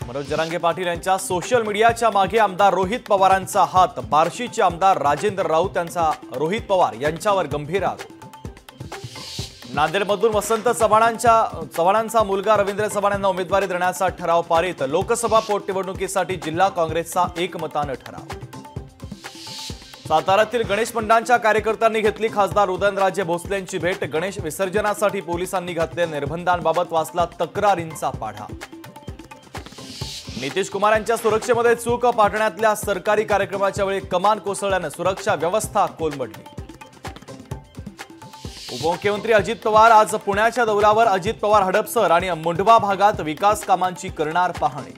मनोज जरांगे पाटील यांच्या सोशल मीडियाच्या मागे आमदार रोहित पवारांचा हात। बार्शीचे आमदार राजेंद्र राऊत यांचा रोहित पवार यांच्यावर गंभीर आरोप। नांदेडमधून वसंत चव्हाणांचा मुलगा रवींद्र चव्हाण यांना उमेदवारी देण्याचा ठराव पारित। लोकसभा पोटनिवडणुकीसाठी जिल्हा काँग्रेसचा एकमताने ठराव। साताऱ्यातील गणेश मंडळांच्या कार्यकर्त्यांनी घेतली खासदार उदयनराजे भोसले यांची भेट। गणेश विसर्जनासाठी पोलिसांनी घातलेल्या निर्बंधांबाबत वाचला तक्रारींचा पाढा। नितीश कुमार यांच्या सुरक्षेमध्ये चूक पाटण्यातल्या सरकारी कार्यक्रमाच्या वेळी कमान कोसळल्याने सुरक्षा व्यवस्था कोलमडली। उपमुख्यमंत्री अजित पवार आज पुण्याच्या दौऱ्यावर। अजित पवार हडपसर आणि मुंढवा भागात विकास कामांची करणार पाहणी।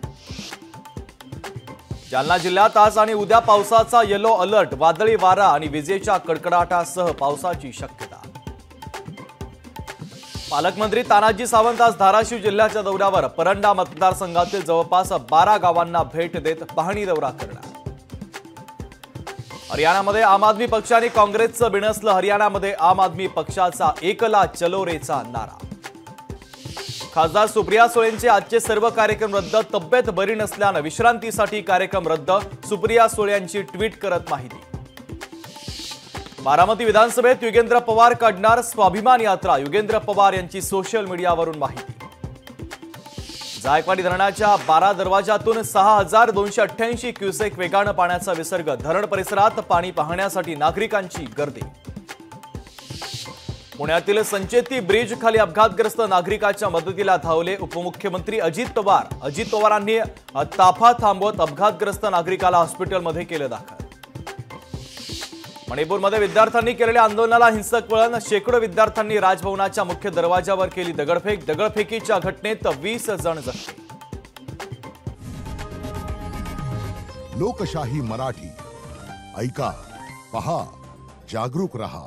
जालना जिल्ह्यात आज आणि उद्या पावसाचा येलो अलर्ट। वादळी वारा आणि विजेच्या कडकडाटासह पावसाची शक्यता। पालकमंत्री तानाजी सावंत आज धाराशिव जिल्ह्याच्या दौऱ्यावर। परंडा मतदारसंघातील जवळपास 12 गावांना भेट देत पाहणी दौरा करणार। हरियाणामध्ये आम आदमी पक्षाने काँग्रेसचं बिनसलं। हरियाणामध्ये आम आदमी पक्षाचा एकला चलो रेचा नारा। खासदार सुप्रिया सुळेंचे आजचे सर्व कार्यक्रम रद्द। तब्येत बरी नसल्याने विश्रांतीसाठी कार्यक्रम रद्द। सुप्रिया सुळे यांची ट्विट करत माहिती। बारामती विधानसभेत युगेंद्र पवार काढणार स्वाभिमान यात्रा। युगेंद्र पवार यांची सोशल मीडियावरून माहिती। जायकवाडी धरणाच्या 12 दरवाजातून 6288 क्युसेक वेगाने पाण्याचा विसर्ग। धरण परिसरात पाणी पाहण्यासाठी नागरिकांची गर्दी। पुण्यातील संचेती ब्रिज खाली अपघातग्रस्त नागरिकाच्या मदतीला धावले उपमुख्यमंत्री अजित पवार। अजित पवारांनी ताफा थांबवत अपघातग्रस्त नागरिकाला हॉस्पिटलमध्ये केले दाखल। मणिपूरमध्ये विद्यार्थ्यांनी केलेल्या आंदोलनाला हिंसक वळण। शेकडो विद्यार्थ्यांनी राजभवनाच्या मुख्य दरवाजावर केली दगडफेक। दगडफेकीच्या घटनेत 20 जण जखमी। लोकशाही मराठी ऐका, पहा, जागरूक रहा।